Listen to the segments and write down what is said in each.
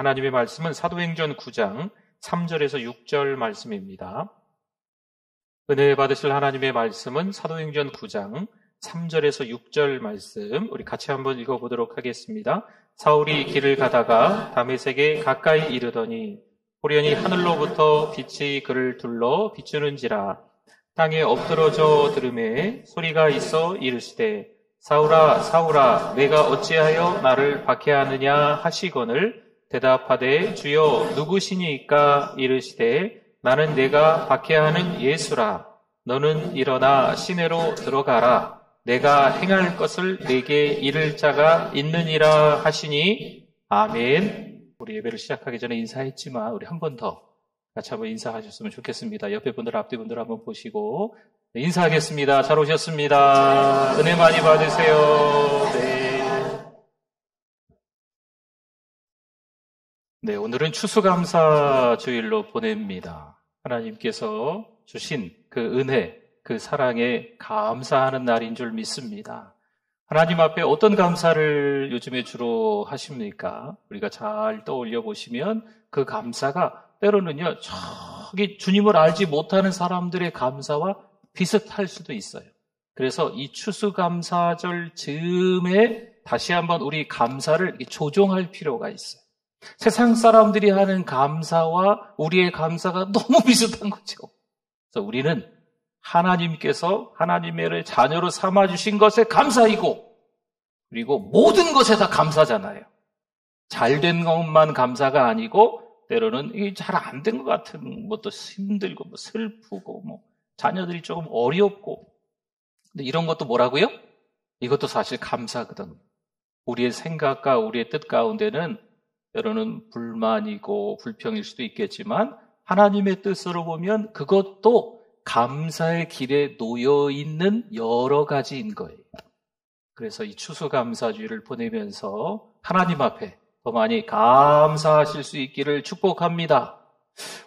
하나님의 말씀은 사도행전 9장 3절에서 6절 말씀입니다. 은혜 받으실 하나님의 말씀은 사도행전 9장 3절에서 6절 말씀, 우리 같이 한번 읽어보도록 하겠습니다. 사울이 길을 가다가 다메섹에 가까이 이르더니 호련히 하늘로부터 빛이 그를 둘러 비추는지라. 땅에 엎드러져 들음에 소리가 있어 이르시되 사울아 사울아 내가 어찌하여 나를 박해하느냐 하시거늘 대답하되 주여 누구시니까 이르시되 나는 내가 박해하는 예수라. 너는 일어나 시내로 들어가라. 내가 행할 것을 내게 이를 자가 있느니라 하시니 아멘. 우리 예배를 시작하기 전에 인사했지만 우리 한 번 더 같이 한번 인사하셨으면 좋겠습니다. 옆에 분들 앞뒤 분들 한번 보시고 인사하겠습니다. 잘 오셨습니다. 은혜 많이 받으세요. 네, 오늘은 추수감사 주일로 보냅니다. 하나님께서 주신 그 은혜, 그 사랑에 감사하는 날인 줄 믿습니다. 하나님 앞에 어떤 감사를 요즘에 주로 하십니까? 우리가 잘 떠올려 보시면 그 감사가 때로는요, 저기 주님을 알지 못하는 사람들의 감사와 비슷할 수도 있어요. 그래서 이 추수감사절 즈음에 다시 한번 우리 감사를 조정할 필요가 있어요. 세상 사람들이 하는 감사와 우리의 감사가 너무 비슷한 거죠. 그래서 우리는 하나님께서 하나님의 자녀로 삼아주신 것에 감사이고, 그리고 모든 것에 다 감사잖아요. 잘된 것만 감사가 아니고 때로는 이게 잘 안 된 것 같은 것도 힘들고 슬프고 자녀들이 조금 어렵고, 근데 이런 것도 뭐라고요? 이것도 사실 감사거든. 우리의 생각과 우리의 뜻 가운데는 때로는 불만이고 불평일 수도 있겠지만 하나님의 뜻으로 보면 그것도 감사의 길에 놓여 있는 여러 가지인 거예요. 그래서 이 추수감사주일을 보내면서 하나님 앞에 더 많이 감사하실 수 있기를 축복합니다.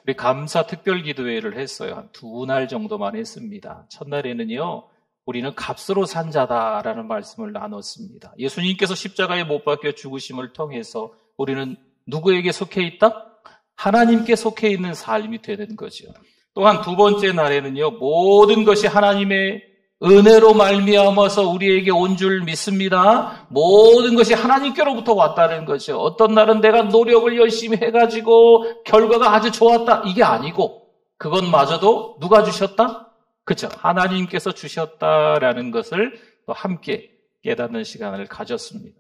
우리 감사 특별기도회를 했어요. 한 2날 정도만 했습니다. 첫날에는요, 우리는 값으로 산 자다라는 말씀을 나눴습니다. 예수님께서 십자가에 못 박혀 죽으심을 통해서 우리는 누구에게 속해 있다? 하나님께 속해 있는 삶이 되는 거죠. 또한 두 번째 날에는요, 모든 것이 하나님의 은혜로 말미암아서 우리에게 온 줄 믿습니다. 모든 것이 하나님께로부터 왔다는 거죠. 어떤 날은 내가 노력을 열심히 해가지고 결과가 아주 좋았다, 이게 아니고 그것마저도 누가 주셨다? 그렇죠. 하나님께서 주셨다라는 것을 또 함께 깨닫는 시간을 가졌습니다.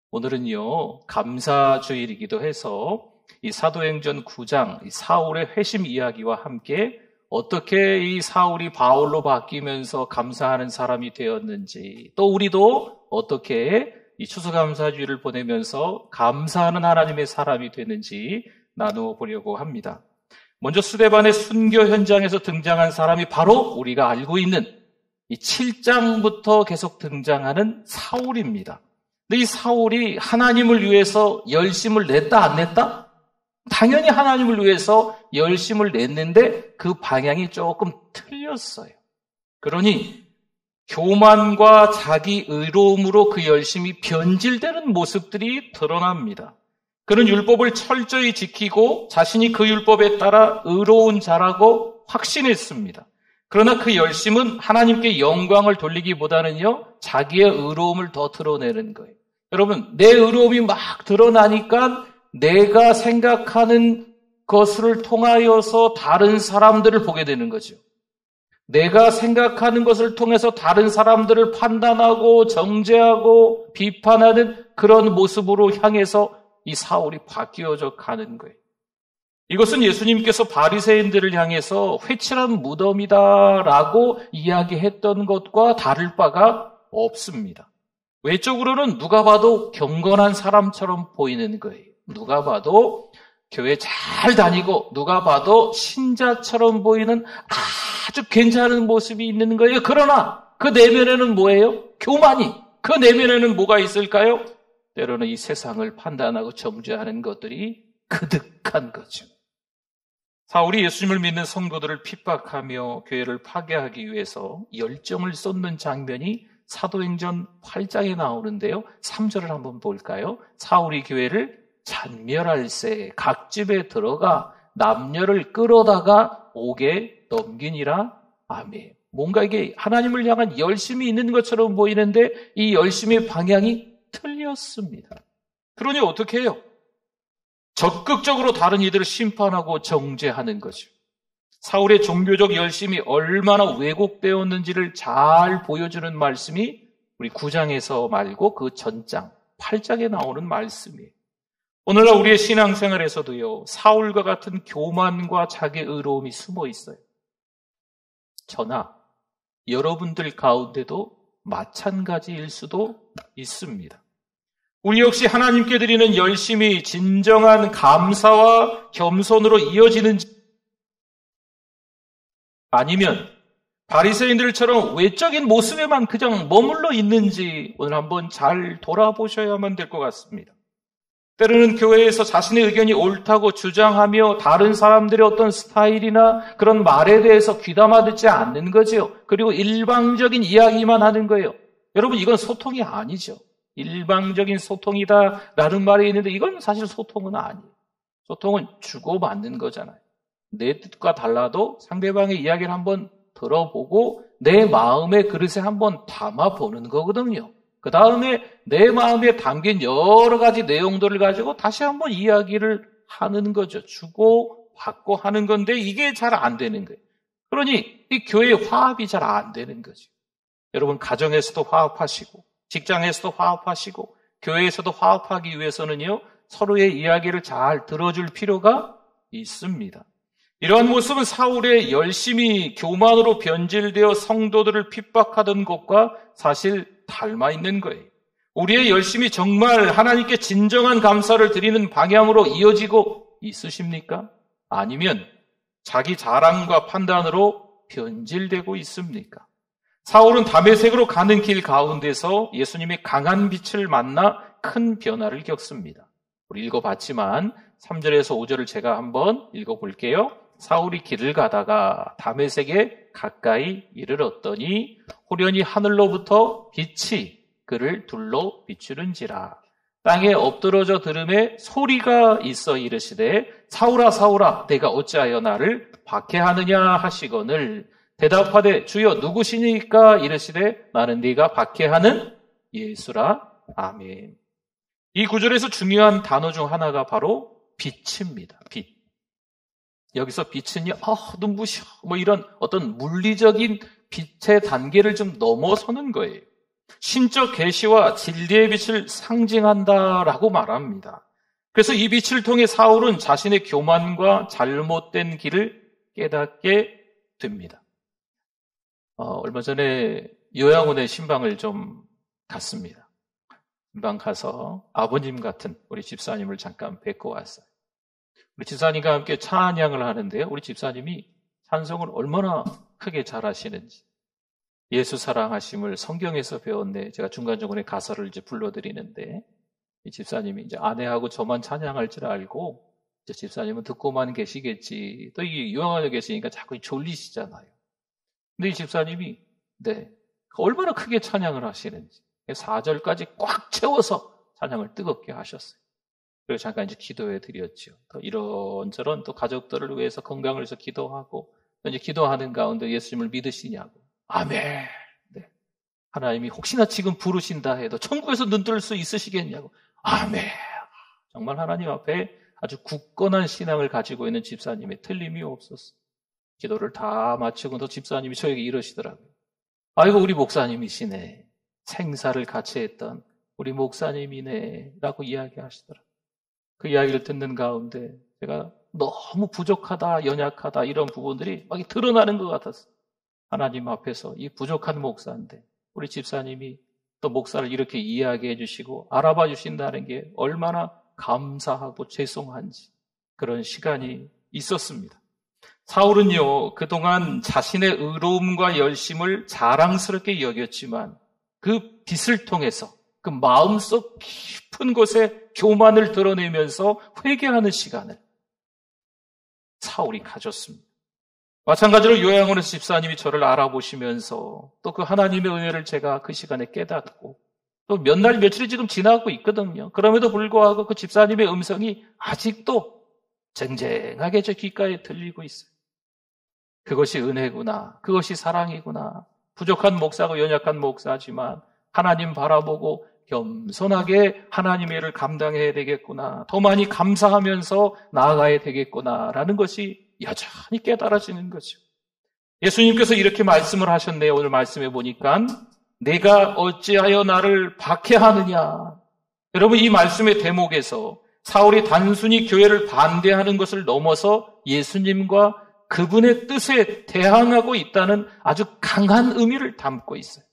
오늘은요, 감사주일이기도 해서 이 사도행전 9장 이 사울의 회심 이야기와 함께 어떻게 이 사울이 바울로 바뀌면서 감사하는 사람이 되었는지, 또 우리도 어떻게 이 추수감사주일을 보내면서 감사하는 하나님의 사람이 되는지 나누어 보려고 합니다. 먼저 스데반의 순교 현장에서 등장한 사람이 바로 우리가 알고 있는 이 7장부터 계속 등장하는 사울입니다. 근데 이 사울이 하나님을 위해서 열심을 냈다 안 냈다? 당연히 하나님을 위해서 열심을 냈는데 그 방향이 조금 틀렸어요. 그러니 교만과 자기 의로움으로 그 열심이 변질되는 모습들이 드러납니다. 그는 율법을 철저히 지키고 자신이 그 율법에 따라 의로운 자라고 확신했습니다. 그러나 그 열심은 하나님께 영광을 돌리기보다는요, 자기의 의로움을 더 드러내는 거예요. 여러분, 내 의로움이 막 드러나니까 내가 생각하는 것을 통하여서 다른 사람들을 보게 되는 거죠. 내가 생각하는 것을 통해서 다른 사람들을 판단하고 정죄하고 비판하는 그런 모습으로 향해서 이 사울이 바뀌어져 가는 거예요. 이것은 예수님께서 바리새인들을 향해서 회칠한 무덤이다라고 이야기했던 것과 다를 바가 없습니다. 외적으로는 누가 봐도 경건한 사람처럼 보이는 거예요. 누가 봐도 교회 잘 다니고 누가 봐도 신자처럼 보이는 아주 괜찮은 모습이 있는 거예요. 그러나 그 내면에는 뭐예요? 교만이. 그 내면에는 뭐가 있을까요? 때로는 이 세상을 판단하고 정죄하는 것들이 그득한 거죠. 사울이 예수님을 믿는 성도들을 핍박하며 교회를 파괴하기 위해서 열정을 쏟는 장면이 사도행전 8장에 나오는데요. 3절을 한번 볼까요? 사울이 교회를 잔멸할세 각 집에 들어가 남녀를 끌어다가 옥에 넘기니라. 아멘. 뭔가 이게 하나님을 향한 열심이 있는 것처럼 보이는데 이 열심의 방향이 틀렸습니다. 그러니 어떻게 해요? 적극적으로 다른 이들을 심판하고 정죄하는 거죠. 사울의 종교적 열심이 얼마나 왜곡되었는지를 잘 보여주는 말씀이 우리 9장에서 말고 그 전장 8장에 나오는 말씀이에요. 오늘날 우리의 신앙생활에서도요, 사울과 같은 교만과 자기 의로움이 숨어 있어요. 저나 여러분들 가운데도 마찬가지일 수도 있습니다. 우리 역시 하나님께 드리는 열심이 진정한 감사와 겸손으로 이어지는지 아니면 바리새인들처럼 외적인 모습에만 그냥 머물러 있는지 오늘 한번 잘 돌아보셔야만 될 것 같습니다. 때로는 교회에서 자신의 의견이 옳다고 주장하며 다른 사람들의 어떤 스타일이나 그런 말에 대해서 귀담아 듣지 않는 거죠. 그리고 일방적인 이야기만 하는 거예요. 여러분, 이건 소통이 아니죠. 일방적인 소통이다라는 말이 있는데 이건 사실 소통은 아니에요. 소통은 주고받는 거잖아요. 내 뜻과 달라도 상대방의 이야기를 한번 들어보고 내 마음의 그릇에 한번 담아보는 거거든요. 그 다음에 내 마음에 담긴 여러 가지 내용들을 가지고 다시 한번 이야기를 하는 거죠. 주고 받고 하는 건데 이게 잘 안 되는 거예요. 그러니 이 교회의 화합이 잘 안 되는 거죠. 여러분, 가정에서도 화합하시고 직장에서도 화합하시고 교회에서도 화합하기 위해서는요, 서로의 이야기를 잘 들어줄 필요가 있습니다. 이러한 모습은 사울의 열심히 교만으로 변질되어 성도들을 핍박하던 것과 사실 닮아 있는 거예요. 우리의 열심이 정말 하나님께 진정한 감사를 드리는 방향으로 이어지고 있으십니까? 아니면 자기 자랑과 판단으로 변질되고 있습니까? 사울은 다메섹으로 가는 길 가운데서 예수님의 강한 빛을 만나 큰 변화를 겪습니다. 우리 읽어봤지만 3절에서 5절을 제가 한번 읽어볼게요. 사울이 길을 가다가 다메섹에 가까이 이르렀더니 호련히 하늘로부터 빛이 그를 둘러 비추는지라. 땅에 엎드러져 들음에 소리가 있어 이르시되 사울아 사울아 내가 어찌하여 나를 박해하느냐 하시거늘 대답하되 주여 누구시니까 이르시되 나는 네가 박해하는 예수라. 아멘. 이 구절에서 중요한 단어 중 하나가 바로 빛입니다. 빛. 여기서 빛은요, 눈부셔. 이런 어떤 물리적인 빛의 단계를 좀 넘어서는 거예요. 신적 계시와 진리의 빛을 상징한다라고 말합니다. 그래서 이 빛을 통해 사울은 자신의 교만과 잘못된 길을 깨닫게 됩니다. 얼마 전에 요양원의 신방을 좀 갔습니다. 신방 가서 아버님 같은 우리 집사님을 잠깐 뵙고 왔어요. 우리 집사님과 함께 찬양을 하는데요. 우리 집사님이 찬송을 얼마나 크게 잘하시는지. 예수 사랑하심을 성경에서 배웠네. 제가 중간중간에 가사를 이제 불러드리는데, 이 집사님이 이제 아내하고 저만 찬양할 줄 알고, 이제 집사님은 듣고만 계시겠지. 또 이 요양원에 계시니까 자꾸 졸리시잖아요. 근데 이 집사님이, 얼마나 크게 찬양을 하시는지. 4절까지 꽉 채워서 찬양을 뜨겁게 하셨어요. 그리고 잠깐 이제 기도해 드렸죠. 또 이런저런 또 가족들을 위해서 건강을 위해서 기도하고, 또 이제 기도하는 가운데 예수님을 믿으시냐고. 아멘. 네. 하나님이 혹시나 지금 부르신다 해도 천국에서 눈뜰 수 있으시겠냐고. 아멘. 정말 하나님 앞에 아주 굳건한 신앙을 가지고 있는 집사님의 틀림이 없었어요. 기도를 다 마치고 또 집사님이 저에게 이러시더라고요. 아이고 우리 목사님이시네. 생사를 같이 했던 우리 목사님이네. 라고 이야기하시더라고요. 그 이야기를 듣는 가운데 제가 너무 부족하다, 연약하다 이런 부분들이 막 드러나는 것 같았어요. 하나님 앞에서 이 부족한 목사인데 우리 집사님이 또 목사를 이렇게 이야기해 주시고 알아봐 주신다는 게 얼마나 감사하고 죄송한지 그런 시간이 있었습니다. 사울은요, 그동안 자신의 의로움과 열심을 자랑스럽게 여겼지만 그 빛을 통해서 그 마음속 깊은 곳에 교만을 드러내면서 회개하는 시간을 사울이 가졌습니다. 마찬가지로 요양원에서 집사님이 저를 알아보시면서 또 그 하나님의 은혜를 제가 그 시간에 깨닫고 또 몇 날 며칠이 지금 지나고 있거든요. 그럼에도 불구하고 그 집사님의 음성이 아직도 쟁쟁하게 제 귓가에 들리고 있어요. 그것이 은혜구나. 그것이 사랑이구나. 부족한 목사고 연약한 목사지만 하나님 바라보고 겸손하게 하나님의 일을 감당해야 되겠구나. 더 많이 감사하면서 나아가야 되겠구나라는 것이 여전히 깨달아지는 거죠. 예수님께서 이렇게 말씀을 하셨네요. 오늘 말씀해 보니까 내가 어찌하여 나를 박해하느냐. 여러분, 이 말씀의 대목에서 사울이 단순히 교회를 반대하는 것을 넘어서 예수님과 그분의 뜻에 대항하고 있다는 아주 강한 의미를 담고 있어요.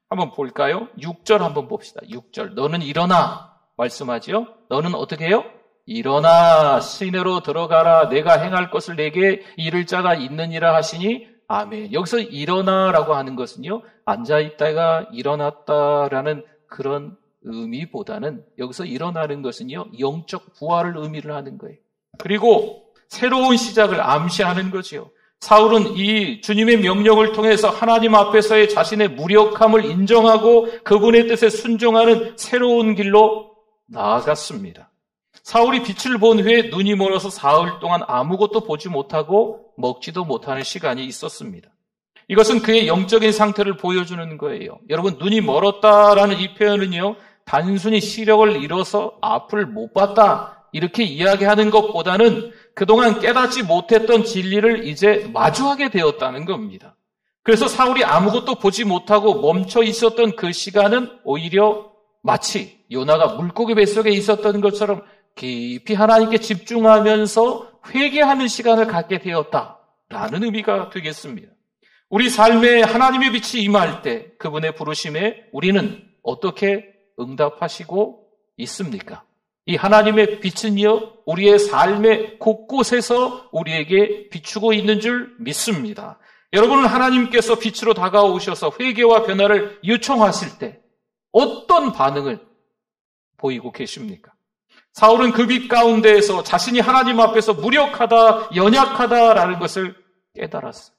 한번 볼까요? 6절 한번 봅시다. 6절. 너는 일어나 말씀하지요. 너는 어떻게 해요? 일어나 시내로 들어가라. 내가 행할 것을 내게 이를 자가 있느니라 하시니 아멘. 여기서 일어나라고 하는 것은요, 앉아있다가 일어났다라는 그런 의미보다는 여기서 일어나는 것은요, 영적 부활을 의미를 하는 거예요. 그리고 새로운 시작을 암시하는 거지요. 사울은 이 주님의 명령을 통해서 하나님 앞에서의 자신의 무력함을 인정하고 그분의 뜻에 순종하는 새로운 길로 나아갔습니다. 사울이 빛을 본 후에 눈이 멀어서 사흘 동안 아무것도 보지 못하고 먹지도 못하는 시간이 있었습니다. 이것은 그의 영적인 상태를 보여주는 거예요. 여러분, 눈이 멀었다라는 이 표현은요, 단순히 시력을 잃어서 앞을 못 봤다 이렇게 이야기하는 것보다는 그동안 깨닫지 못했던 진리를 이제 마주하게 되었다는 겁니다. 그래서 사울이 아무것도 보지 못하고 멈춰 있었던 그 시간은 오히려 마치 요나가 물고기 뱃속에 있었던 것처럼 깊이 하나님께 집중하면서 회개하는 시간을 갖게 되었다라는 의미가 되겠습니다. 우리 삶에 하나님의 빛이 임할 때 그분의 부르심에 우리는 어떻게 응답하시고 있습니까? 이 하나님의 빛은요, 우리의 삶의 곳곳에서 우리에게 비추고 있는 줄 믿습니다. 여러분은 하나님께서 빛으로 다가오셔서 회개와 변화를 요청하실 때 어떤 반응을 보이고 계십니까? 사울은 그 빛 가운데에서 자신이 하나님 앞에서 무력하다, 연약하다라는 것을 깨달았어요.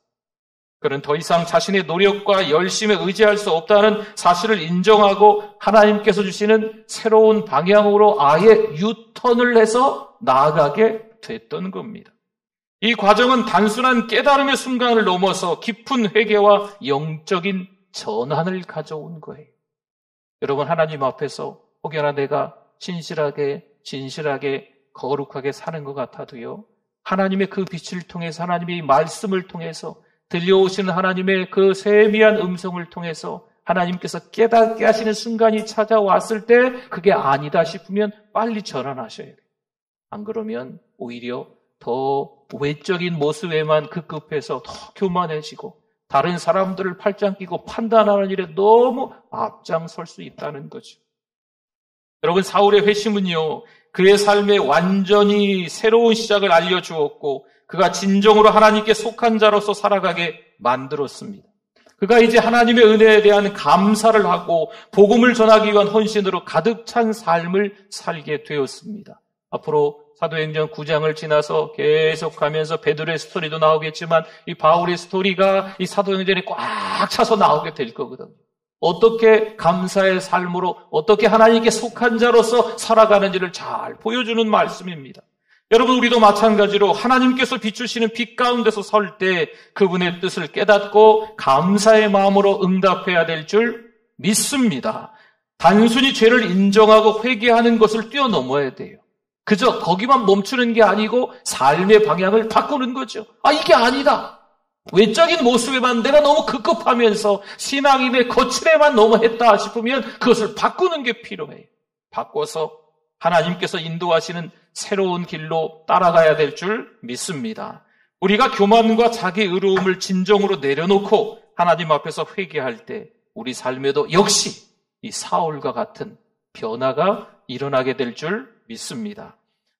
그는 더 이상 자신의 노력과 열심에 의지할 수 없다는 사실을 인정하고 하나님께서 주시는 새로운 방향으로 아예 유턴을 해서 나아가게 됐던 겁니다. 이 과정은 단순한 깨달음의 순간을 넘어서 깊은 회개와 영적인 전환을 가져온 거예요. 여러분, 하나님 앞에서 혹여나 내가 진실하게 거룩하게 사는 것 같아도요, 하나님의 그 빛을 통해서, 하나님의 이 말씀을 통해서, 들려오시는 하나님의 그 세미한 음성을 통해서 하나님께서 깨닫게 하시는 순간이 찾아왔을 때 그게 아니다 싶으면 빨리 전환하셔야 돼요. 안 그러면 오히려 더 외적인 모습에만 급급해서 더 교만해지고 다른 사람들을 팔짱 끼고 판단하는 일에 너무 앞장설 수 있다는 거죠. 여러분, 사울의 회심은요, 그의 삶에 완전히 새로운 시작을 알려주었고 그가 진정으로 하나님께 속한 자로서 살아가게 만들었습니다. 그가 이제 하나님의 은혜에 대한 감사를 하고 복음을 전하기 위한 헌신으로 가득 찬 삶을 살게 되었습니다. 앞으로 사도행전 9장을 지나서 계속하면서 베드로의 스토리도 나오겠지만 이 바울의 스토리가 이 사도행전에 꽉 차서 나오게 될 거거든요. 어떻게 감사의 삶으로 어떻게 하나님께 속한 자로서 살아가는지를 잘 보여주는 말씀입니다. 여러분, 우리도 마찬가지로 하나님께서 비추시는 빛 가운데서 설 때 그분의 뜻을 깨닫고 감사의 마음으로 응답해야 될 줄 믿습니다. 단순히 죄를 인정하고 회개하는 것을 뛰어넘어야 돼요. 그저 거기만 멈추는 게 아니고 삶의 방향을 바꾸는 거죠. 이게 아니다. 외적인 모습에만 내가 너무 급급하면서 신앙인의 거칠에만 너무 했다 싶으면 그것을 바꾸는 게 필요해요. 바꿔서 하나님께서 인도하시는 새로운 길로 따라가야 될 줄 믿습니다. 우리가 교만과 자기 의로움을 진정으로 내려놓고 하나님 앞에서 회개할 때 우리 삶에도 역시 이 사울과 같은 변화가 일어나게 될 줄 믿습니다.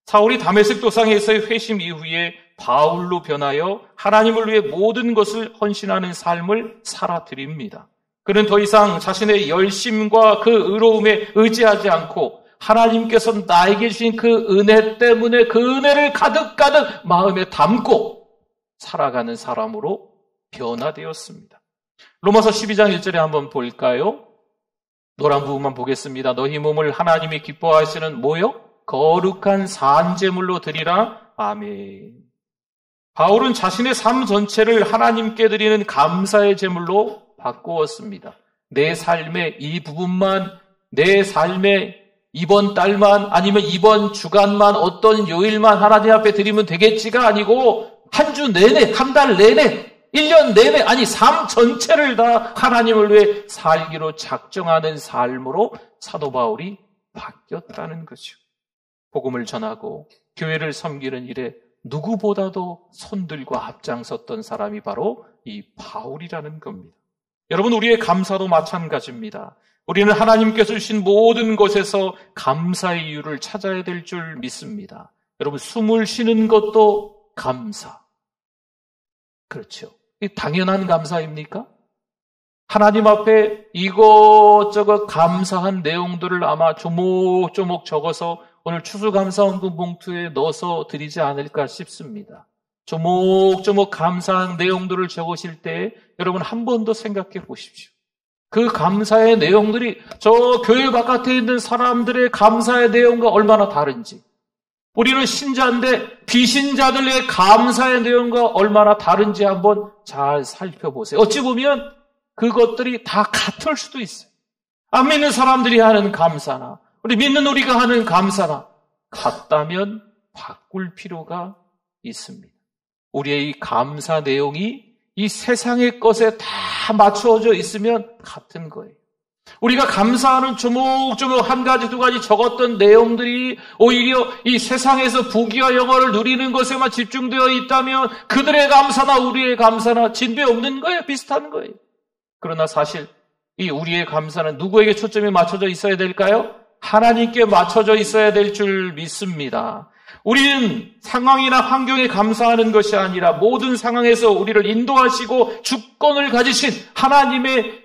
사울이 다메섹 도상에서의 회심 이후에 바울로 변하여 하나님을 위해 모든 것을 헌신하는 삶을 살아드립니다. 그는 더 이상 자신의 열심과 그 의로움에 의지하지 않고 하나님께서 나에게 주신 그 은혜 때문에 그 은혜를 가득가득 마음에 담고 살아가는 사람으로 변화되었습니다. 로마서 12장 1절에 한번 볼까요? 노란 부분만 보겠습니다. 너희 몸을 하나님이 기뻐하시는 뭐요? 거룩한 산제물로 드리라. 아멘. 바울은 자신의 삶 전체를 하나님께 드리는 감사의 제물로 바꾸었습니다. 내 삶의 이 부분만, 내 삶의 이번 달만, 아니면 이번 주간만, 어떤 요일만 하나님 앞에 드리면 되겠지가 아니고 한 주 내내, 한 달 내내, 1년 내내, 아니 삶 전체를 다 하나님을 위해 살기로 작정하는 삶으로 사도 바울이 바뀌었다는 거죠. 복음을 전하고 교회를 섬기는 일에 누구보다도 손들고 앞장섰던 사람이 바로 이 바울이라는 겁니다. 여러분, 우리의 감사도 마찬가지입니다. 우리는 하나님께서 주신 모든 것에서 감사의 이유를 찾아야 될 줄 믿습니다. 여러분, 숨을 쉬는 것도 감사. 그렇죠. 당연한 감사입니까? 하나님 앞에 이것저것 감사한 내용들을 아마 조목조목 적어서 오늘 추수감사헌금 봉투에 넣어서 드리지 않을까 싶습니다. 조목조목 감사한 내용들을 적으실 때 여러분 한 번 더 생각해 보십시오. 그 감사의 내용들이 저 교회 바깥에 있는 사람들의 감사의 내용과 얼마나 다른지, 우리는 신자인데 비신자들의 감사의 내용과 얼마나 다른지 한번 잘 살펴보세요. 어찌 보면 그것들이 다 같을 수도 있어요. 안 믿는 사람들이 하는 감사나 우리 믿는 우리가 하는 감사나 같다면 바꿀 필요가 있습니다. 우리의 이 감사 내용이 이 세상의 것에 다 맞춰져 있으면 같은 거예요. 우리가 감사하는 조목조목 한 가지 두 가지 적었던 내용들이 오히려 이 세상에서 부귀와 영화를 누리는 것에만 집중되어 있다면 그들의 감사나 우리의 감사나 진배 없는 거예요. 비슷한 거예요. 그러나 사실 이 우리의 감사는 누구에게 초점이 맞춰져 있어야 될까요? 하나님께 맞춰져 있어야 될 줄 믿습니다. 우리는 상황이나 환경에 감사하는 것이 아니라 모든 상황에서 우리를 인도하시고 주권을 가지신 하나님의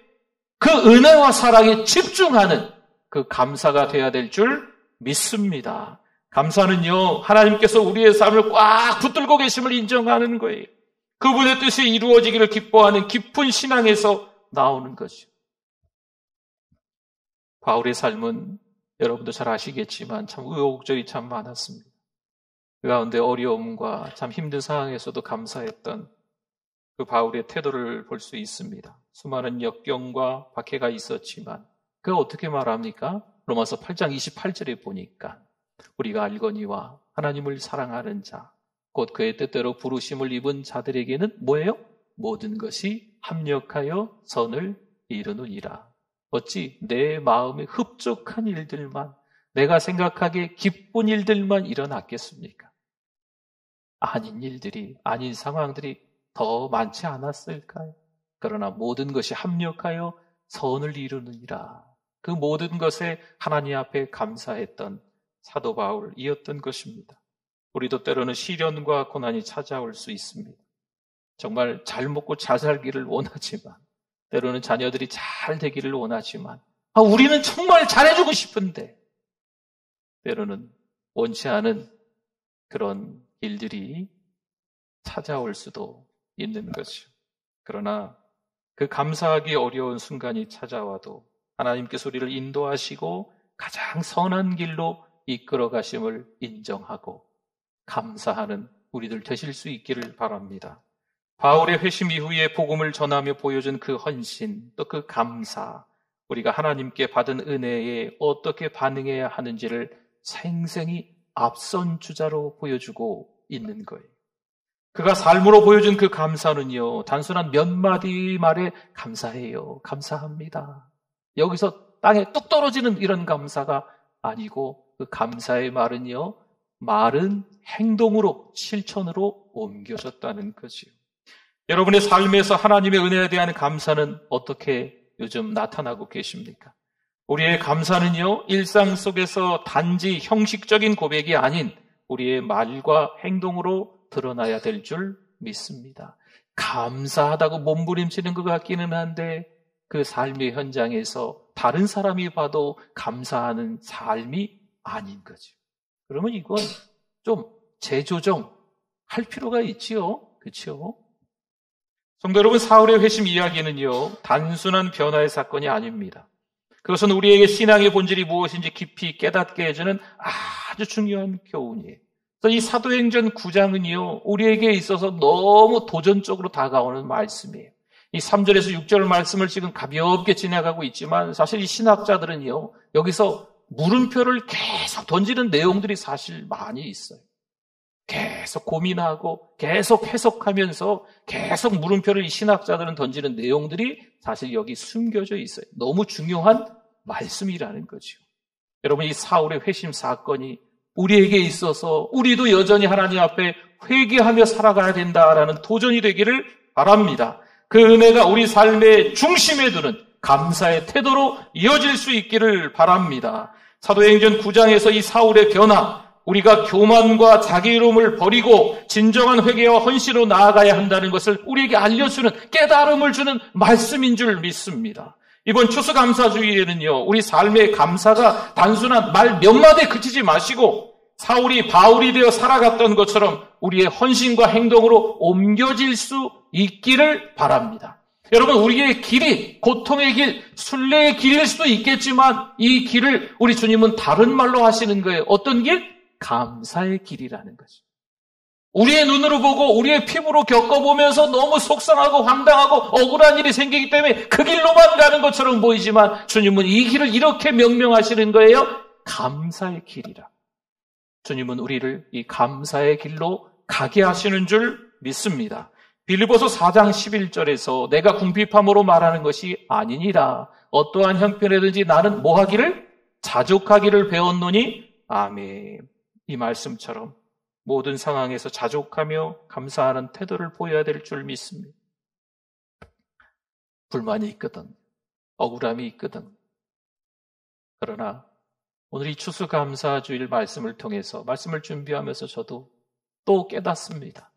그 은혜와 사랑에 집중하는 그 감사가 되어야 될 줄 믿습니다. 감사는요, 하나님께서 우리의 삶을 꽉 붙들고 계심을 인정하는 거예요. 그분의 뜻이 이루어지기를 기뻐하는 깊은 신앙에서 나오는 거죠. 바울의 삶은 여러분도 잘 아시겠지만 참 우여곡절이 참 많았습니다. 그 가운데 어려움과 참 힘든 상황에서도 감사했던 그 바울의 태도를 볼 수 있습니다. 수많은 역경과 박해가 있었지만 그가 어떻게 말합니까? 로마서 8장 28절에 보니까 우리가 알거니와 하나님을 사랑하는 자, 곧 그의 뜻대로 부르심을 입은 자들에게는 뭐예요? 모든 것이 합력하여 선을 이루느니라. 어찌 내 마음에 흡족한 일들만, 내가 생각하기에 기쁜 일들만 일어났겠습니까? 아닌 일들이, 아닌 상황들이 더 많지 않았을까요? 그러나 모든 것이 합력하여 선을 이루느니라. 그 모든 것에 하나님 앞에 감사했던 사도 바울이었던 것입니다. 우리도 때로는 시련과 고난이 찾아올 수 있습니다. 정말 잘 먹고 잘 살기를 원하지만, 때로는 자녀들이 잘 되기를 원하지만, 우리는 정말 잘해주고 싶은데 때로는 원치 않은 그런 일들이 찾아올 수도 있는 거죠. 그러나 그 감사하기 어려운 순간이 찾아와도 하나님께서 우리를 인도하시고 가장 선한 길로 이끌어 가심을 인정하고 감사하는 우리들 되실 수 있기를 바랍니다. 바울의 회심 이후에 복음을 전하며 보여준 그 헌신, 또 그 감사, 우리가 하나님께 받은 은혜에 어떻게 반응해야 하는지를 생생히 앞선 주자로 보여주고 있는 거예요. 그가 삶으로 보여준 그 감사는요, 단순한 몇 마디 말에 감사해요, 감사합니다, 여기서 땅에 뚝 떨어지는 이런 감사가 아니고 그 감사의 말은요, 말은 행동으로, 실천으로 옮겨졌다는 거지요. 여러분의 삶에서 하나님의 은혜에 대한 감사는 어떻게 요즘 나타나고 계십니까? 우리의 감사는요, 일상 속에서 단지 형식적인 고백이 아닌 우리의 말과 행동으로 드러나야 될 줄 믿습니다. 감사하다고 몸부림치는 것 같기는 한데 그 삶의 현장에서 다른 사람이 봐도 감사하는 삶이 아닌 거죠. 그러면 이건 좀 재조정 할 필요가 있지요. 그렇죠? 성도 여러분, 사울의 회심 이야기는요, 단순한 변화의 사건이 아닙니다. 그것은 우리에게 신앙의 본질이 무엇인지 깊이 깨닫게 해주는 아주 중요한 교훈이에요. 그래서 이 사도행전 9장은요, 우리에게 있어서 너무 도전적으로 다가오는 말씀이에요. 이 3절에서 6절 말씀을 지금 가볍게 지나가고 있지만 사실 이 신학자들은요, 여기서 물음표를 계속 던지는 내용들이 사실 많이 있어요. 계속 고민하고 계속 해석하면서 계속 물음표를 이 신학자들은 던지는 내용들이 사실 여기 숨겨져 있어요. 너무 중요한 말씀이라는 거죠. 여러분, 이 사울의 회심 사건이 우리에게 있어서 우리도 여전히 하나님 앞에 회개하며 살아가야 된다라는 도전이 되기를 바랍니다. 그 은혜가 우리 삶의 중심에 두는 감사의 태도로 이어질 수 있기를 바랍니다. 사도행전 9장에서 이 사울의 변화, 우리가 교만과 자기이름을 버리고 진정한 회개와 헌신으로 나아가야 한다는 것을 우리에게 알려주는, 깨달음을 주는 말씀인 줄 믿습니다. 이번 추수감사주일에는요, 우리 삶의 감사가 단순한 말 몇 마디에 그치지 마시고 사울이 바울이 되어 살아갔던 것처럼 우리의 헌신과 행동으로 옮겨질 수 있기를 바랍니다. 여러분, 우리의 길이 고통의 길, 순례의 길일 수도 있겠지만 이 길을 우리 주님은 다른 말로 하시는 거예요. 어떤 길? 감사의 길이라는 거죠. 우리의 눈으로 보고 우리의 피부로 겪어보면서 너무 속상하고 황당하고 억울한 일이 생기기 때문에 그 길로만 가는 것처럼 보이지만 주님은 이 길을 이렇게 명명하시는 거예요. 감사의 길이라. 주님은 우리를 이 감사의 길로 가게 하시는 줄 믿습니다. 빌립보서 4장 11절에서 내가 궁핍함으로 말하는 것이 아니니라. 어떠한 형편이든지 나는 뭐 하기를? 자족하기를 배웠노니 아멘. 이 말씀처럼 모든 상황에서 자족하며 감사하는 태도를 보여야 될 줄 믿습니다. 불만이 있거든, 억울함이 있거든. 그러나 오늘 이 추수감사주일 말씀을 통해서 말씀을 준비하면서 저도 또 깨닫습니다.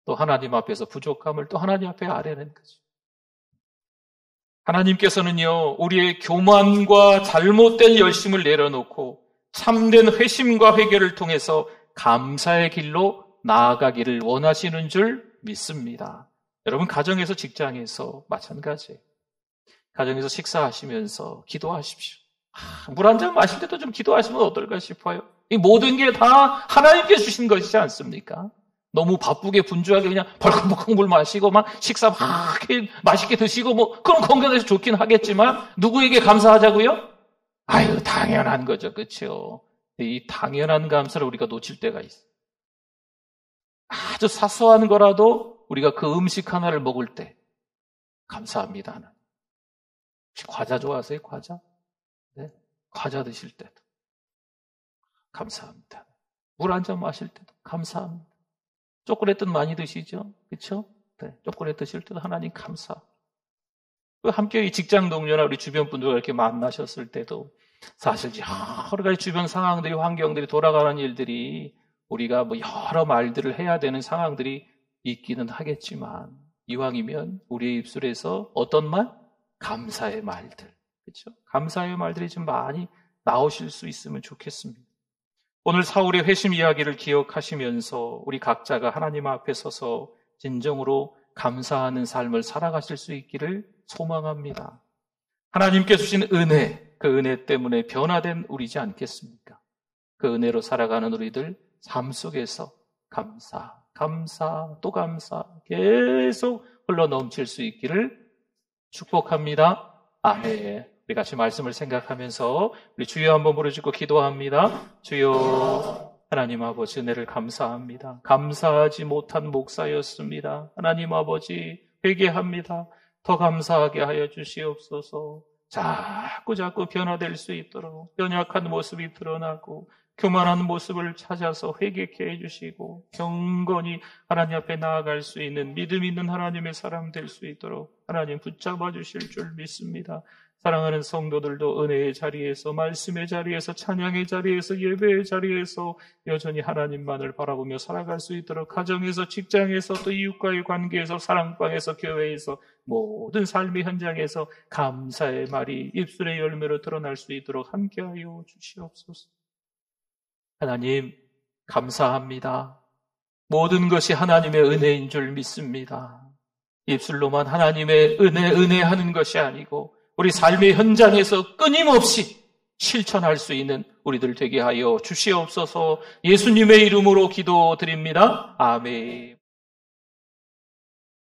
또 하나님 앞에서 부족함을 또 하나님 앞에 아뢰는 거죠. 하나님께서는요, 우리의 교만과 잘못된 열심을 내려놓고 참된 회심과 회개를 통해서 감사의 길로 나아가기를 원하시는 줄 믿습니다. 여러분, 가정에서 직장에서 마찬가지예요. 가정에서 식사하시면서 기도하십시오. 물 한 잔 마실 때도 좀 기도하시면 어떨까 싶어요. 이 모든 게 다 하나님께 주신 것이지 않습니까? 너무 바쁘게 분주하게 그냥 벌컥벌컥 물 마시고 막 식사 막 맛있게 드시고 뭐 그럼 건강해서 좋긴 하겠지만 누구에게 감사하자고요? 아유, 당연한 거죠. 그렇죠? 이 당연한 감사를 우리가 놓칠 때가 있어요. 아주 사소한 거라도 우리가 그 음식 하나를 먹을 때 감사합니다. 혹시 과자 좋아하세요? 과자? 네? 과자 드실 때도 감사합니다. 물 한 잔 마실 때도 감사합니다. 초콜릿도 많이 드시죠? 그렇죠? 네. 초콜릿 드실 때도 하나님 감사. 함께 직장 동료나 우리 주변 분들과 이렇게 만나셨을 때도 사실 여러 가지 주변 상황들이, 환경들이, 돌아가는 일들이 우리가 뭐 여러 말들을 해야 되는 상황들이 있기는 하겠지만 이왕이면 우리의 입술에서 어떤 말? 감사의 말들. 그렇죠? 감사의 말들이 좀 많이 나오실 수 있으면 좋겠습니다. 오늘 사울의 회심 이야기를 기억하시면서 우리 각자가 하나님 앞에 서서 진정으로 감사하는 삶을 살아가실 수 있기를 소망합니다. 하나님께 주신 은혜, 그 은혜 때문에 변화된 우리지 않겠습니까? 그 은혜로 살아가는 우리들 삶 속에서 감사, 또 감사 계속 흘러넘칠 수 있기를 축복합니다. 아멘. 우리 같이 말씀을 생각하면서 우리 주여 한번 부르짖고 기도합니다. 주여, 하나님 아버지 은혜를 감사합니다. 감사하지 못한 목사였습니다. 하나님 아버지 회개합니다. 더 감사하게 하여 주시옵소서. 자꾸 변화될 수 있도록 연약한 모습이 드러나고 교만한 모습을 찾아서 회개케 해주시고 경건히 하나님 앞에 나아갈 수 있는 믿음 있는 하나님의 사람 될 수 있도록 하나님 붙잡아 주실 줄 믿습니다. 사랑하는 성도들도 은혜의 자리에서, 말씀의 자리에서, 찬양의 자리에서, 예배의 자리에서 여전히 하나님만을 바라보며 살아갈 수 있도록 가정에서, 직장에서, 또 이웃과의 관계에서, 사랑방에서, 교회에서, 모든 삶의 현장에서 감사의 말이 입술의 열매로 드러날 수 있도록 함께하여 주시옵소서. 하나님, 감사합니다. 모든 것이 하나님의 은혜인 줄 믿습니다. 입술로만 하나님의 은혜 하는 것이 아니고 우리 삶의 현장에서 끊임없이 실천할 수 있는 우리들 되게 하여 주시옵소서. 예수님의 이름으로 기도드립니다. 아멘.